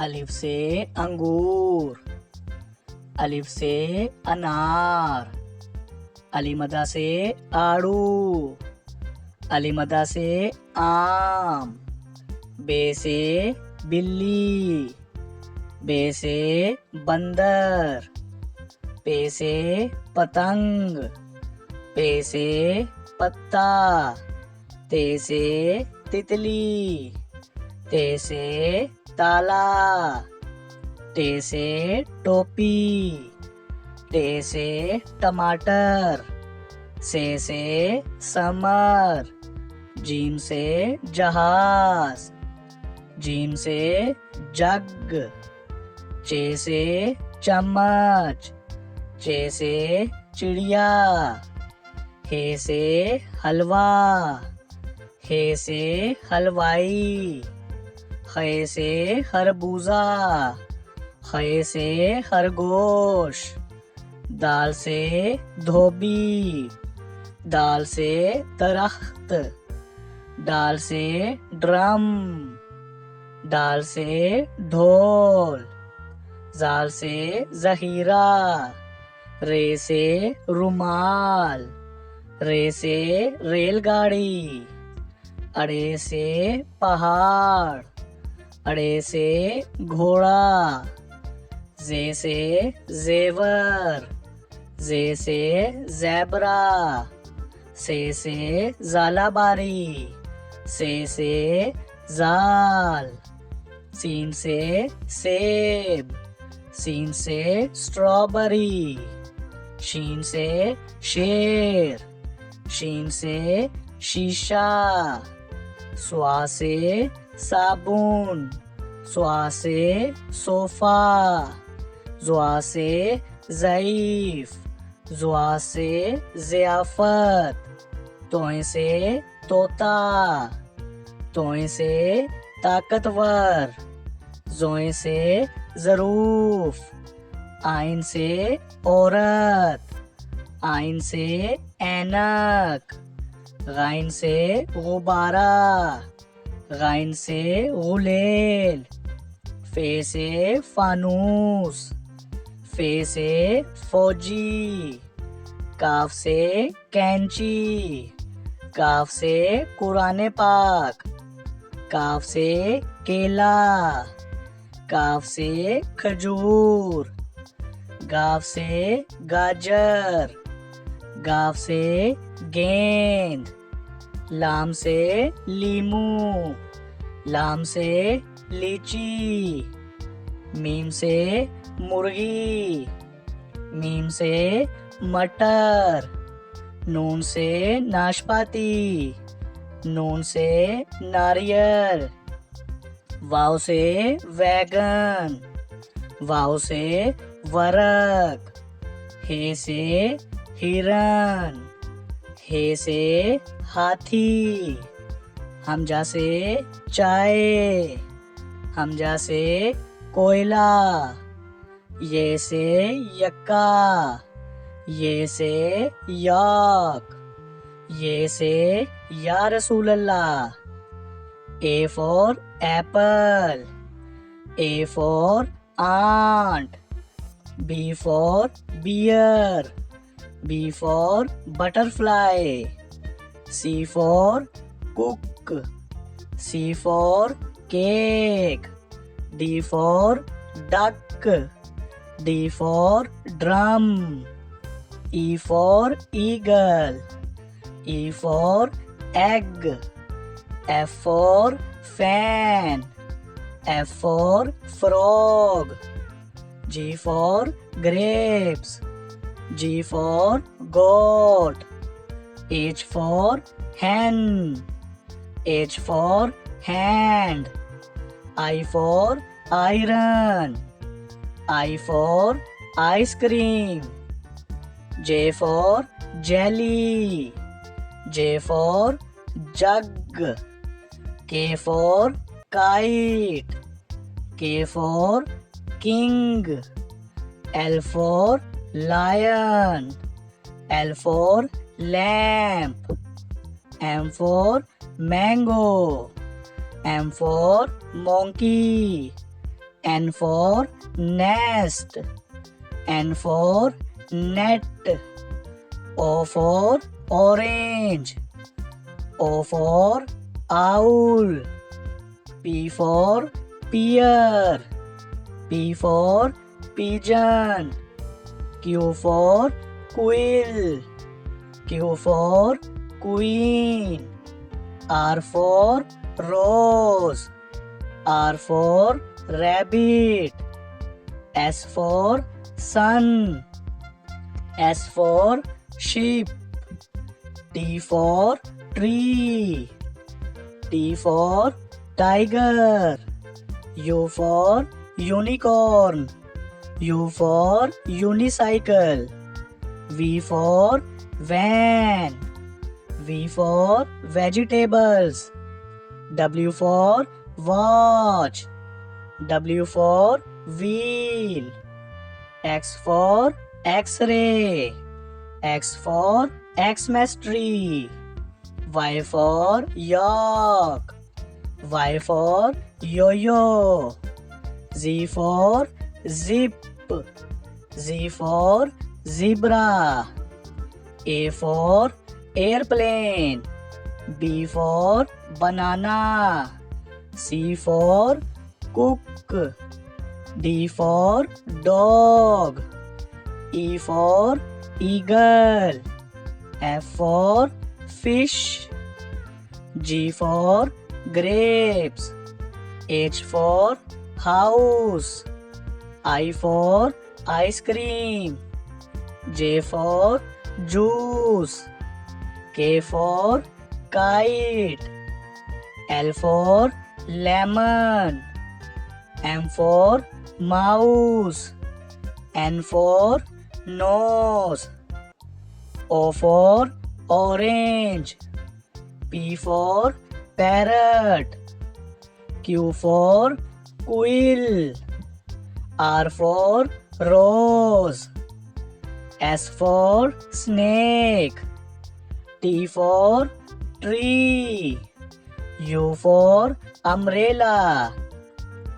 अलिफ से अंगूर, अलिफ से अनार, अलीमदा से आड़ू, अलीमदा से आम, बे से बिल्ली, बे से बंदर, पे से पतंग, पे से पत्ता, ते से तितली, ते से ताला, टे से टोपी, टे से टमाटर, से समर, जीम से जहाज, जीम से जग, चे से चम्मच, चे से चिड़िया, हे से हलवा, हे से हलवाई, खे से खरबूजा, खे से खरगोश, दाल से धोबी, दाल से दरख्त, दाल से ड्रम, दाल से ढोल, जाल से जहीरा, रे से रुमाल, रे से रेलगाड़ी, अड़े से पहाड़, अड़े से घोड़ा, जे से जेवर, जे से ज़ेबरा, से ज़ालाबारी, से जाल, सीन से सेब, सीन से स्ट्रॉबेरी, शीन से शेर, शीन से शीशा, स्वा से साबुन, स्वा से सोफा, ज़्वा से ज़ईफ, ज़्वा से ज़ियाफ़त, तोय से तोता, तोय से ताकतवर, ज़ोय से ज़रूफ, आइन से औरत, आइन से ऐनक, गाइन से गुब्बारा, गाइन से गुलेल, फे से फानूस, फे से फौजी, काफ से कैंची, काफ से कुरान पाक, काफ से केला, काफ से खजूर, गाफ से गाजर, गाफ से गेंद, लाम से लीमू, लाम से लीची, मीम से मुर्गी, मीम से मटर, नून से नाशपाती, नून से नारियल, वाव से वैगन, वाव से वरक, हे से हिरन, हे से हाथी, हमजा से चाय, हमजा से कोयला, ये से यक्का, ये से याक, ये से या रसूल अल्लाह, A for apple, A for ant, B for bear, B for butterfly, C for cook, C for cake, D for duck, D for drum, E for eagle, E for egg, F for fan, F for frog, G for grapes, G for goat, H for hen, H for hand, I for iron, I for ice cream, J for jelly, J for jug, K for kite, K for king, L for lion, L for lamp, M for mango, M for monkey, N for nest. N for net. O for orange. O for owl. P for pear. P for pigeon. Q for quill. Q for queen. R for rose. R for rabbit. S for sun. S for sheep. T for tree. T for tiger. U for unicorn. U for unicycle. V for van. V for vegetables. W for watch. W for wheel. X for X-ray. X for Xmas tree. Y for yak. Y for yo-yo. Z for zip. Z for zebra. A for airplane. B for banana. C for cook. D for dog. E for eagle. F for fish. G for grapes. H for house. I for ice cream. J for juice. K for kite. L for lemon. M for mouse. N for nose. O for orange. P for parrot. Q for quill. R for rose. S for snake. T for tree. U for umbrella.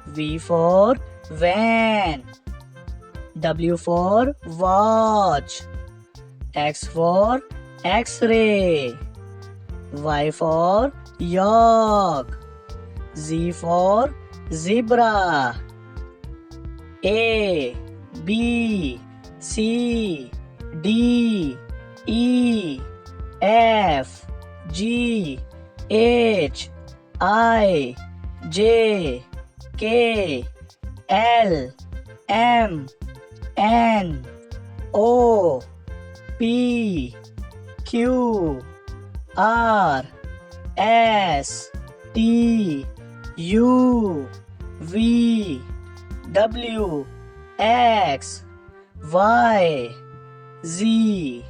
V for van. W for watch. X for X-ray. Y for yak. Z for zebra. A, B, C, D, E, F, G, H, I, J, K, L, M, N, O, P, Q, R, S, T, U, V, W, X, Y, Z.